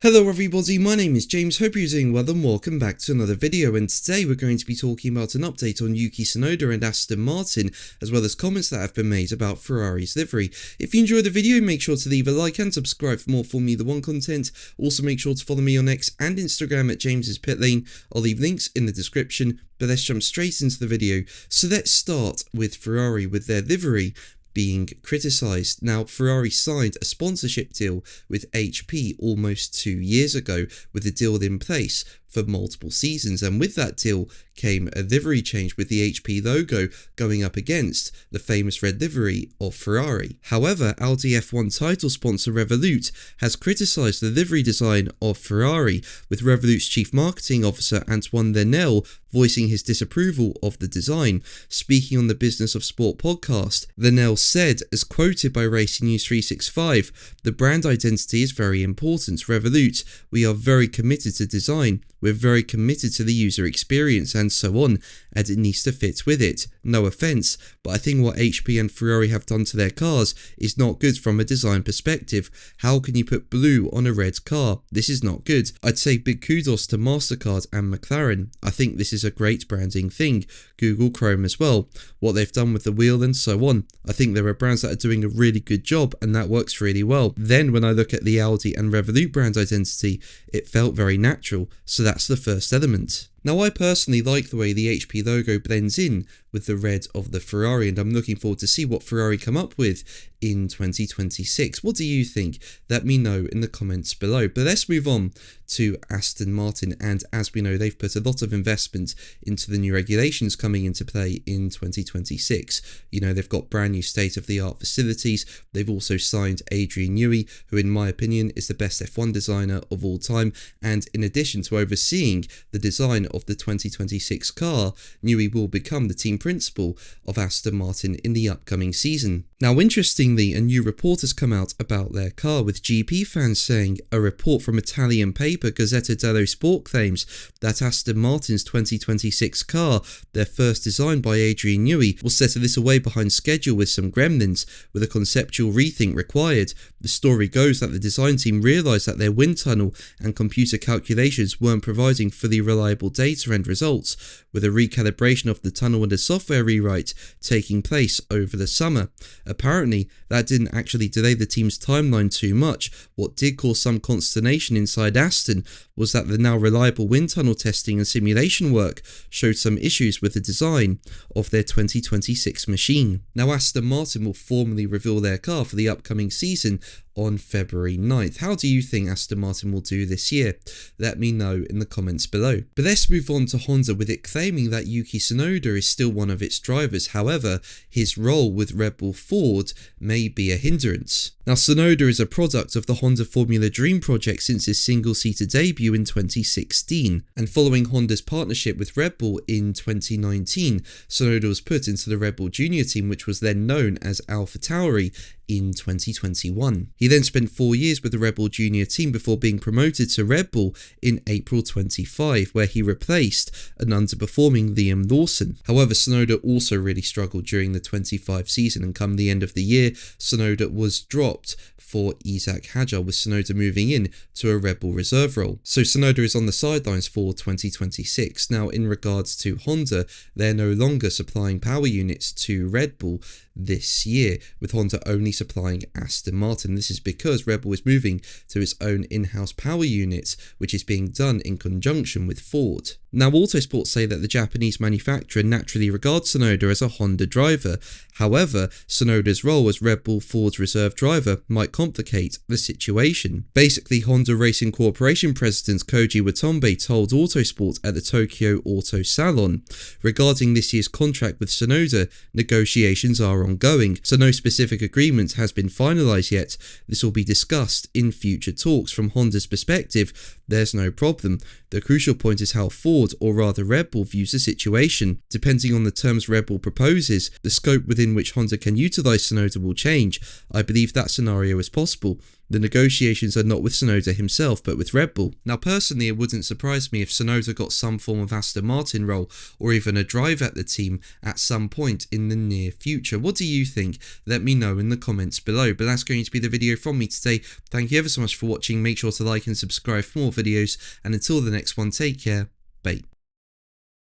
Hello everybody, my name is James, hope you're doing well and welcome back to another video, and today we're going to be talking about an update on Yuki Tsunoda and Aston Martin, as well as comments that have been made about Ferrari's livery. If you enjoyed the video, make sure to leave a like and subscribe for more Formula 1 content. Also make sure to follow me on X and Instagram at James's Pit Lane. I'll leave links in the description, but let's jump straight into the video. So let's start with Ferrari with their livery being criticised. Now, Ferrari signed a sponsorship deal with HP almost 2 years ago, with a deal in place for multiple seasons, and with that deal came a livery change with the HP logo going up against the famous red livery of Ferrari. However, Audi F1 title sponsor Revolut has criticised the livery design of Ferrari, with Revolut's chief marketing officer Antoine Lenel voicing his disapproval of the design. Speaking on the Business of Sport podcast, Lenel said, as quoted by Racing News 365, "The brand identity is very important. Revolut, we are very committed to design. We're very committed to the user experience and so on, and it needs to fit with it. No offence, but I think what HP and Ferrari have done to their cars is not good from a design perspective. How can you put blue on a red car? This is not good. I'd say big kudos to MasterCard and McLaren. I think this is a great branding thing. Google Chrome as well. What they've done with the wheel and so on. I think there are brands that are doing a really good job and that works really well. Then when I look at the Audi and Revolut brand identity, it felt very natural. So that's the first element." Now, I personally like the way the HP logo blends in with the red of the Ferrari, and I'm looking forward to see what Ferrari come up with in 2026. What do you think? Let me know in the comments below. But let's move on to Aston Martin, and as we know, they've put a lot of investment into the new regulations coming into play in 2026. You know, they've got brand new state-of-the-art facilities. They've also signed Adrian Newey, who in my opinion is the best F1 designer of all time, and in addition to overseeing the design of the 2026 car, Newey will become the team principal of Aston Martin in the upcoming season. Now, interestingly, a new report has come out about their car, with GP fans saying a report from Italian paper Gazzetta dello Sport claims that Aston Martin's 2026 car, their first designed by Adrian Newey, was set a little way behind schedule with some gremlins, with a conceptual rethink required. The story goes that the design team realised that their wind tunnel and computer calculations weren't providing fully reliable data and results, with a recalibration of the tunnel and a software rewrite taking place over the summer. Apparently, that didn't actually delay the team's timeline too much. What did cause some consternation inside Aston was that the now reliable wind tunnel testing and simulation work showed some issues with the design of their 2026 machine. Now, Aston Martin will formally reveal their car for the upcoming season on February 9th. How do you think Aston Martin will do this year? Let me know in the comments below. But let's move on to Honda, with it claiming that Yuki Tsunoda is still one of its drivers. However, his role with Red Bull Ford may be a hindrance. Now, Tsunoda is a product of the Honda Formula Dream project since his single-seater debut in 2016, and following Honda's partnership with Red Bull in 2019, Tsunoda was put into the Red Bull Junior team, which was then known as AlphaTauri, in 2021. He then spent 4 years with the Red Bull Junior team before being promoted to Red Bull in April 25, where he replaced an underperforming Liam Lawson. However, Tsunoda also really struggled during the 25 season, and come the end of the year, Tsunoda was dropped for Isaac Hadjar, with Tsunoda moving in to a Red Bull reserve role. So Tsunoda is on the sidelines for 2026. Now, in regards to Honda, they're no longer supplying power units to Red Bull this year, with Honda only supplying Aston Martin. This is because Red Bull is moving to its own in-house power units, which is being done in conjunction with Ford. Now, Autosport say that the Japanese manufacturer naturally regards Tsunoda as a Honda driver. However, Tsunoda's role as Red Bull Ford's reserve driver might complicate the situation. Basically, Honda Racing Corporation President Koji Watanabe told Autosport at the Tokyo Auto Salon, regarding this year's contract with Tsunoda, negotiations are ongoing, so no specific agreement has been finalised yet. This will be discussed in future talks. From Honda's perspective, there's no problem. The crucial point is how Ford Ford, or rather Red Bull, views the situation. Depending on the terms Red Bull proposes, the scope within which Honda can utilise Tsunoda will change. I believe that scenario is possible. The negotiations are not with Tsunoda himself, but with Red Bull. Now personally, it wouldn't surprise me if Tsunoda got some form of Aston Martin role, or even a drive at the team at some point in the near future. What do you think? Let me know in the comments below. But that's going to be the video from me today. Thank you ever so much for watching. Make sure to like and subscribe for more videos, and until the next one, take care. Bye.